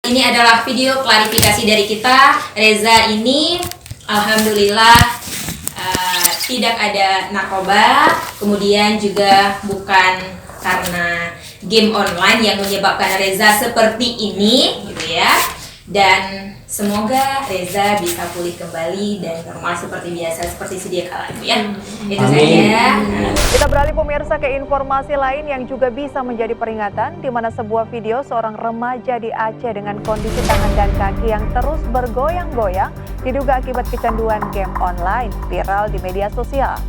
Ini adalah video klarifikasi dari kita. Reza ini alhamdulillah tidak ada narkoba, kemudian juga bukan karena game online yang menyebabkan Reza seperti ini gitu ya. Dan semoga Reza bisa pulih kembali dan normal seperti biasa, seperti sedia kala ya. Itu saja. Kita beralih pemirsa ke informasi lain yang juga bisa menjadi peringatan, di mana sebuah video seorang remaja di Aceh dengan kondisi tangan dan kaki yang terus bergoyang-goyang diduga akibat kecanduan game online viral di media sosial.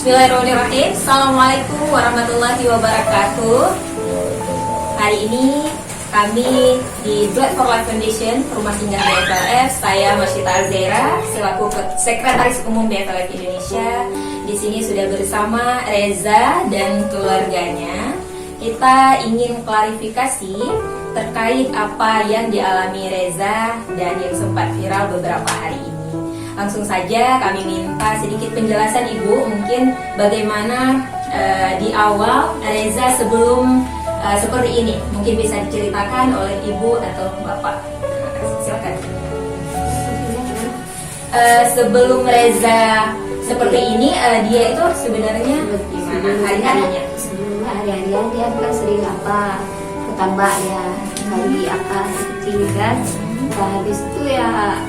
Bismillahirrahmanirrahim. Assalamualaikum warahmatullahi wabarakatuh. Hari ini kami di Blood for Life Foundation Rumah Singgah BFLF, saya Masyita Alzaira selaku Sekretaris Umum BFLF Indonesia. Di sini sudah bersama Reza dan keluarganya. Kita ingin klarifikasi terkait apa yang dialami Reza dan yang sempat viral beberapa hari ini. Langsung saja kami minta sedikit penjelasan Ibu, mungkin bagaimana di awal Reza sebelum seperti ini, mungkin bisa diceritakan oleh Ibu atau Bapak. Silakan. Sebelum Reza seperti ini, dia itu sebenarnya gimana hari-harinya? Sebelum hari-harinya dia kan sering ketambak ya, kali seperti ini kan. Nah, habis itu ya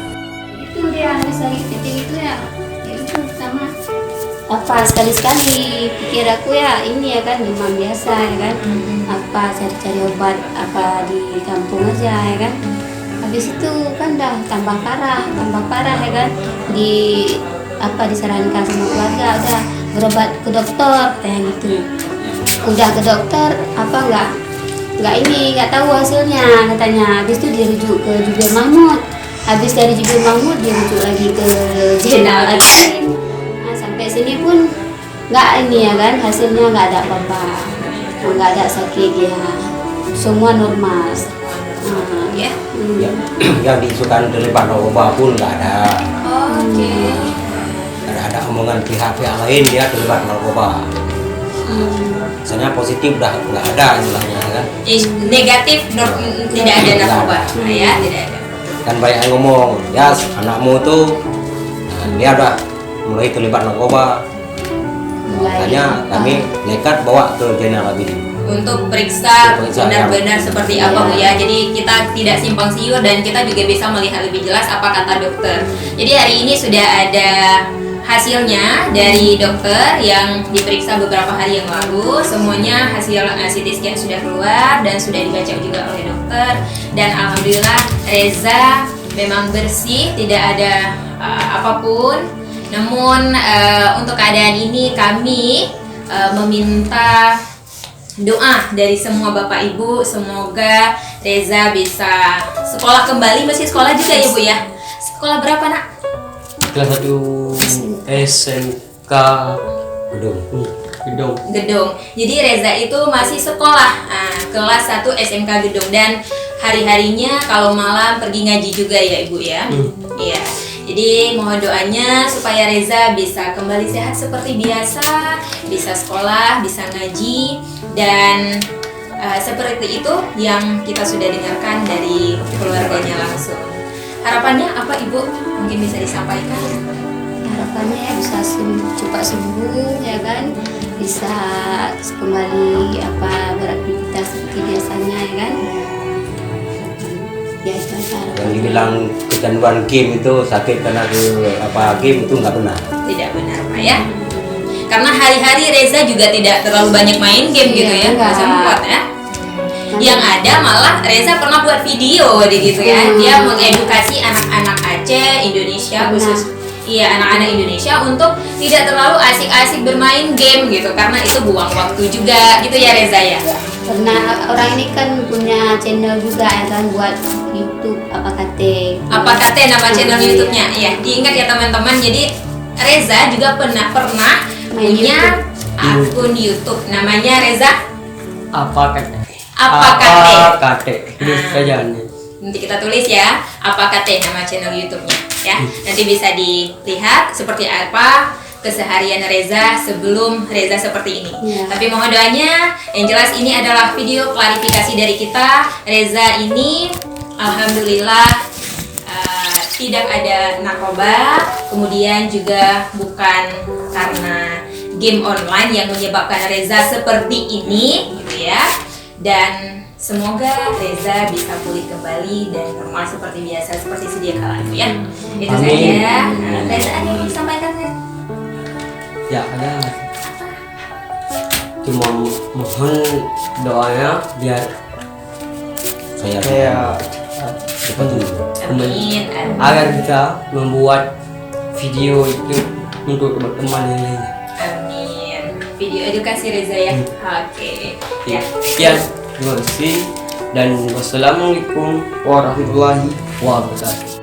itu dia habis hari kecil itu ya itu sama sekali-sekali pikir aku ya ini ya kan demam biasa ya kan, cari-cari obat di kampung aja ya kan. Habis itu kan dah tambah parah ya kan, disarankan sama keluarga udah berobat ke dokter kayak gitu. Udah ke dokter nggak tahu hasilnya katanya. Habis itu dirujuk ke Jubir Mahmud. Habis dari Jubir Mahmud dirujuk lagi ke Jenderal lagi. Nah, sampai sini pun nggak ini ya kan, hasilnya nggak ada apa-apa, nggak ada sakit ya, semua normal. Ya. Yang diisukan terlibat narkoba pun nggak ada. Oke. Ada omongan pihak-pihak lain dia terlibat narkoba. Misalnya positif udah nggak ada istilahnya kan. Negatif tidak ada narkoba, ya tidak ada. Kan banyak yang ngomong, ya anakmu tuh dia udah mulai terlibat narkoba. Makanya kami nekat bawa ke Jenderal lagi untuk periksa benar-benar seperti apa Bu ya. Jadi kita tidak simpang siur dan kita juga bisa melihat lebih jelas apa kata dokter. Jadi hari ini sudah ada hasilnya dari dokter yang diperiksa beberapa hari yang lalu. Semuanya hasil CT scan sudah keluar dan sudah dibaca juga oleh dokter. Dan alhamdulillah Reza memang bersih, tidak ada apapun. Namun untuk keadaan ini kami meminta doa dari semua Bapak Ibu, semoga Reza bisa sekolah kembali. Masih sekolah juga ya Bu ya? Sekolah berapa nak? Kelas 1 SMK Gedong. Jadi Reza itu masih sekolah kelas 1 SMK Gedong dan hari-harinya kalau malam pergi ngaji juga ya Ibu ya. Iya. Jadi mohon doanya supaya Reza bisa kembali sehat seperti biasa, bisa sekolah, bisa ngaji dan seperti itu yang kita sudah dengarkan dari keluarganya langsung. Harapannya apa Ibu? Mungkin bisa disampaikan. Harapannya ya bisa cepat sembuh ya kan, bisa kembali beraktivitas seperti biasanya ya kan. Ya itu harapan. Yang dibilang kecanduan game itu sakit karena game itu nggak benar. Tidak benar Pak ya. Karena hari-hari Reza juga tidak terlalu banyak main game gitu ya, nggak sempat ya. Yang ada malah Reza pernah buat video gitu ya. Dia mengedukasi anak-anak Aceh, Indonesia khusus Iya, anak-anak Indonesia untuk tidak terlalu asik-asik bermain game gitu, karena itu buang waktu juga gitu ya Reza ya. Karena orang ini kan punya channel juga ya kan, buat YouTube apa kate. Apa kata nama channel YouTube-nya? Ya, diingat ya teman-teman. Jadi Reza juga pernah Main punya akun YouTube namanya Reza Apa kate? Apa kate? Kate. Ini saja nih. Nanti kita tulis ya, apa kate nama channel YouTube-nya ya. Nanti bisa dilihat seperti apa keseharian Reza sebelum Reza seperti ini. Iya. Tapi mohon doanya, yang jelas ini adalah video klarifikasi dari kita. Reza ini alhamdulillah tidak ada narkoba, kemudian juga bukan karena game online yang menyebabkan Reza seperti ini gitu ya. Dan semoga Reza bisa pulih kembali dan normal seperti biasa, seperti sedia kala itu ya. Itu Amin. saja. Reza ada yang mau disampaikan Reza? Ya ada. Cuma mohon doanya biar Saya cepat dulu. Amin. Amin. agar bisa membuat video itu untuk teman-teman yang lainnya. Amin. Video edukasi Reza ya. Oke. Ya. Sekian, terima kasih dan wassalamualaikum warahmatullahi wabarakatuh.